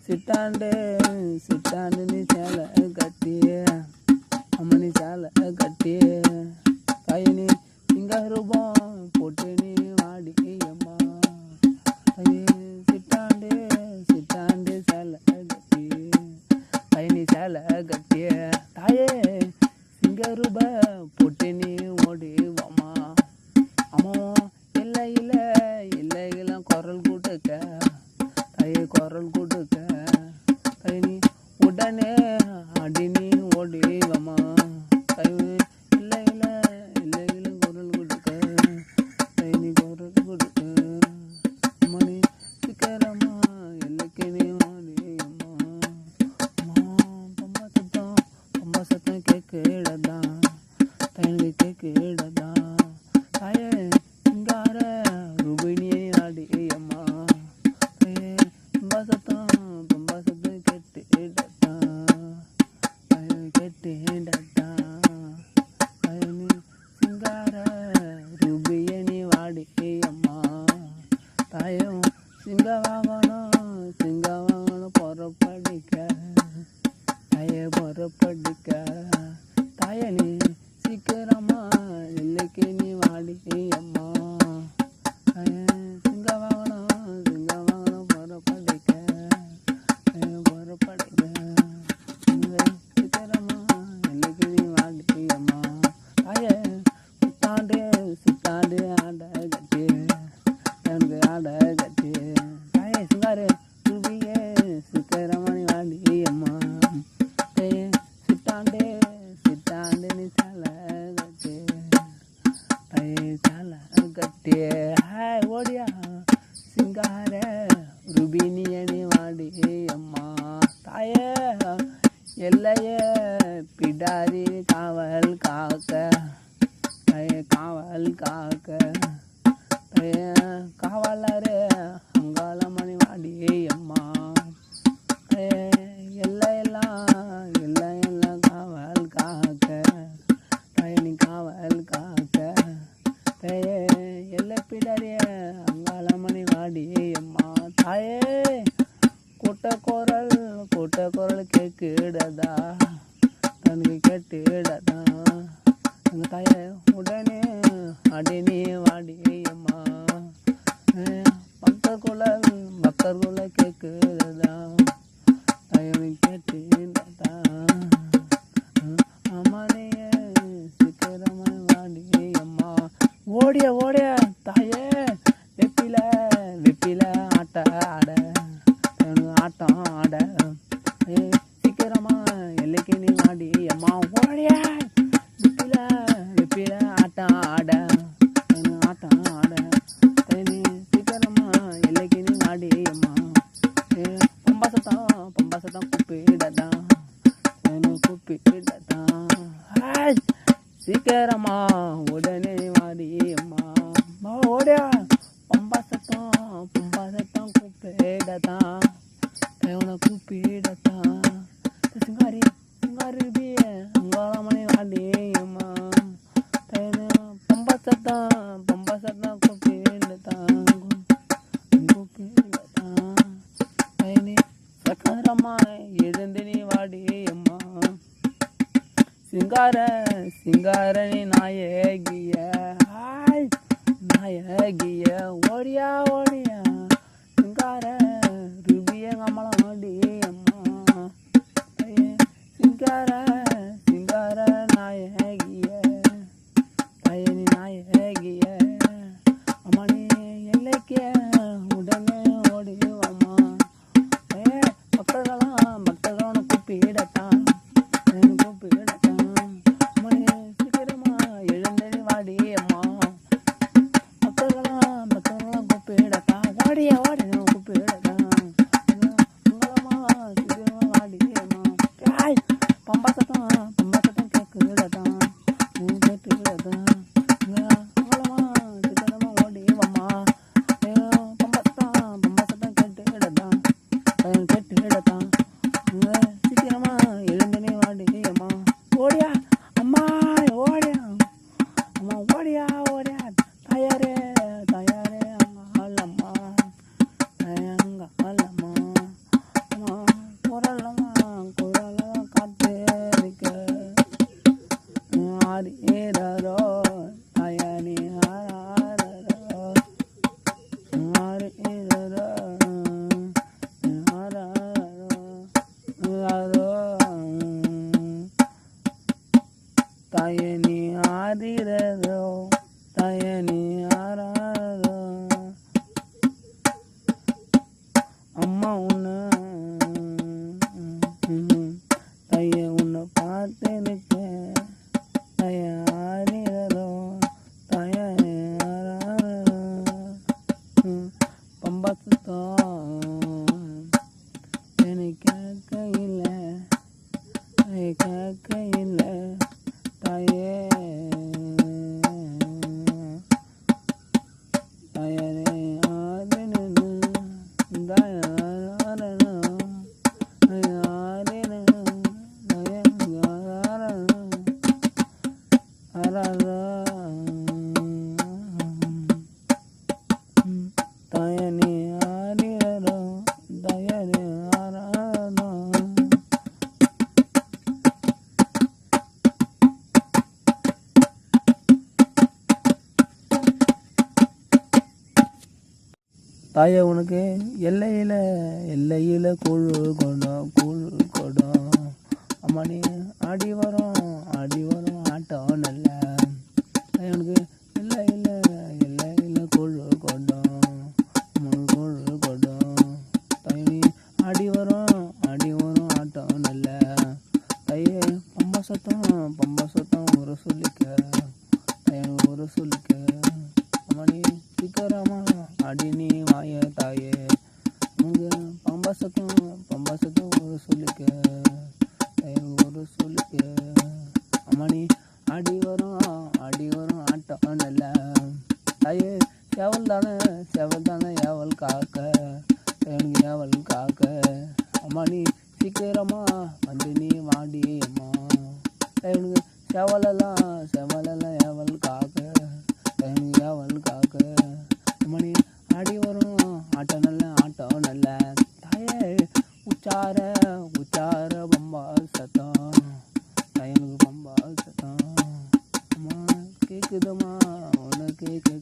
சிட்டாண்டு சிட்டாண்டு நீ சேலை கட்டிய அம்மனி சேலை கட்டிய கைனி சிங்கரூபம் போட்டு நீ வாடி அம்மா சிட்டாண்டு சிட்டாண்டு சேலை கட்டி கைனி சேலை கட்டிய தாயே சிங்கரூப போட்டு நீ ஓடிவாமா அம்மா இல்லை இல்லை இல்லை இல்லை குரல் கொடுக்க தாயே குரல் கொடுக்க கைனி உடனே அடி நீ ஓடிவாமா கை இல்லை இல்லை இல்லை இல்லை குரல் கொடுக்க கைனி குரல் கொடுக்க அம்மனி சிக்கரம்மா இல்லைக்கு நீ வாடி அம்மா பம்பா சத்தம் கேட்கிடதான் தைனி கேட்கிடதான் தாயே சிங்கார ரூபினியை ஆடி அம்மா பம்பா சத்தம் கேட்டுடதான் தைனி சிங்கார ரூபியனி வாடி அம்மா தாயும் சிங்க வாங்கணும் பொறப்படிக்க தாயே பொறப்படிக்க தாயே நீ சீக்கிரமா இல்லைக்கு நீ வாடி அம்மா சிங்க வாங்கணும் பொறப்படிக்க பொறப்படிக்க சீக்கிரமா இல்லைக்கு நீ வாடி அம்மா தாயே சித்தாண்டு சித்தாண்டு ஆட கட்டி எனக்கு ஆட கட்டி தாயே சிங்காரு ரூபியே சீக்கிரமா நீ வாடி அம்மா தாயே சிட்டாண்டு சிட்டாண்டு நீ சேலை கட்டி தாயே சேலை கட்டி ஹாய் ஓடியா சிங்கார ரூபினிய நீ வாடி அம்மா தாயே எல்லையே பிடாரி காவல் காக்க தாயே காவல் காக்க தாயே காவலரே அங்காளமணி வாடி அம்மா தாயே எல்லாம் காவல் காக்க தாயே நீ காவல் காக்க தாயே எல்லை பிடாரிய அங்காளமணி வாடி அம்மா தாயே கூட்ட குரல் கேட்கிடதா தனக்கு கேட்டுடதா எங்கள் தாயே உடனே அடி நீ வாடி அம்மா பக்தர் குல கேட்குறதா தாயை கேட்டுடதா அம்மானையே சீக்கிரமா வாடி அம்மா ஓடிய தாயே வெப்பில ஆட்ட ஆட ஆட்டம் ஆட சீக்கிரமா எல்லைக்கு நீ வாடி அம்மா ஓடிய வெப்பில ஆட்டம் ஆட ஆட்டம் ஆட நீ சீக்கிரமா எல்லைக்கு நீ வாடி அம்மா பம்பா சத்தம் கூப்பிடதான் சீக்கிரமா உடனே வாடி அம்மா ஓடிய பம்பா சத்தம் கூப்பிடதான் தேவனை கூப்பிடத்தான் சிங்காரி அங்காளமணி வாடி அம்மா பம்பா சத்தம் கூப்பிடத்தான் தைனி சக்கரம்மா எழுந்து நீ வாடி அம்மா சிங்காரணி நாயகிய ஓடியா சிங்கார ரூபிய கமலம் வாடி அம்மா சிங்கார நாயகிய தைனி நாயகிய அம்மனி எல்லைக்கு உடனே ஓடி அம்மா பக்தர்களும் கூப்பிடத்தான் அம்மனி சீக்கிரமா எழுந்தடி வாடி அம்மா பக்தர்களும் கூப்பிடத்தான் ஓடிய கூப்பிடத்தான் தாயே உன்னை பார்த்து நிற்கேன் தாயே ஆடிரோ தாயே பம்பா சுத்தம் எனக்கு கேட்கையில் கேட்கையில் தாயே தாயரே ஆதினு தாயாரனோ தாயாரனோ தாயனே ஆரிரோ தாயரே ஆரானோ தாயே உனக்கு எல்லையில் கூழ் கொடும் அம்மா நீ ஆடி வரும் ஆட்டம் நல்ல தாயே உனக்கு எல்லையில் கூழ் கொடும் தாயே நீ ஆடி வரும் ஆட்டம் நல்ல தாயே பம்பா சத்தம் ஒரு சொல்லிக்க தாயே ஒரு சொல்லிக்க அம்மா நீ சீக்கிரமா ஆடி நீ வாய தாயே உங்க பம்பா சத்தம் ஒரு சொல்லிக்க ஒரு சொல்லிக்க அம்மா நீ ஆடி வரும் ஆட்டம் நல்ல தாயே சேவல் தானே ஏவல் காக்க எனக்கு ஏவல் காக்க அம்மா நீ சீக்கிரமா வந்து நீ வாடி அம்மா எனக்கு செவலெல்லாம் ஏவல் காக்க எனக்கு ஏவல் காக்க அம்மா நீ ஆடி வரும் ஆட்டம் நல்ல தாயே உச்சார பம்பா சத்தம் தாயனுக்கு பம்பா சத்தம் அம்மா கேட்குதம்மா உனக்கு கேட்க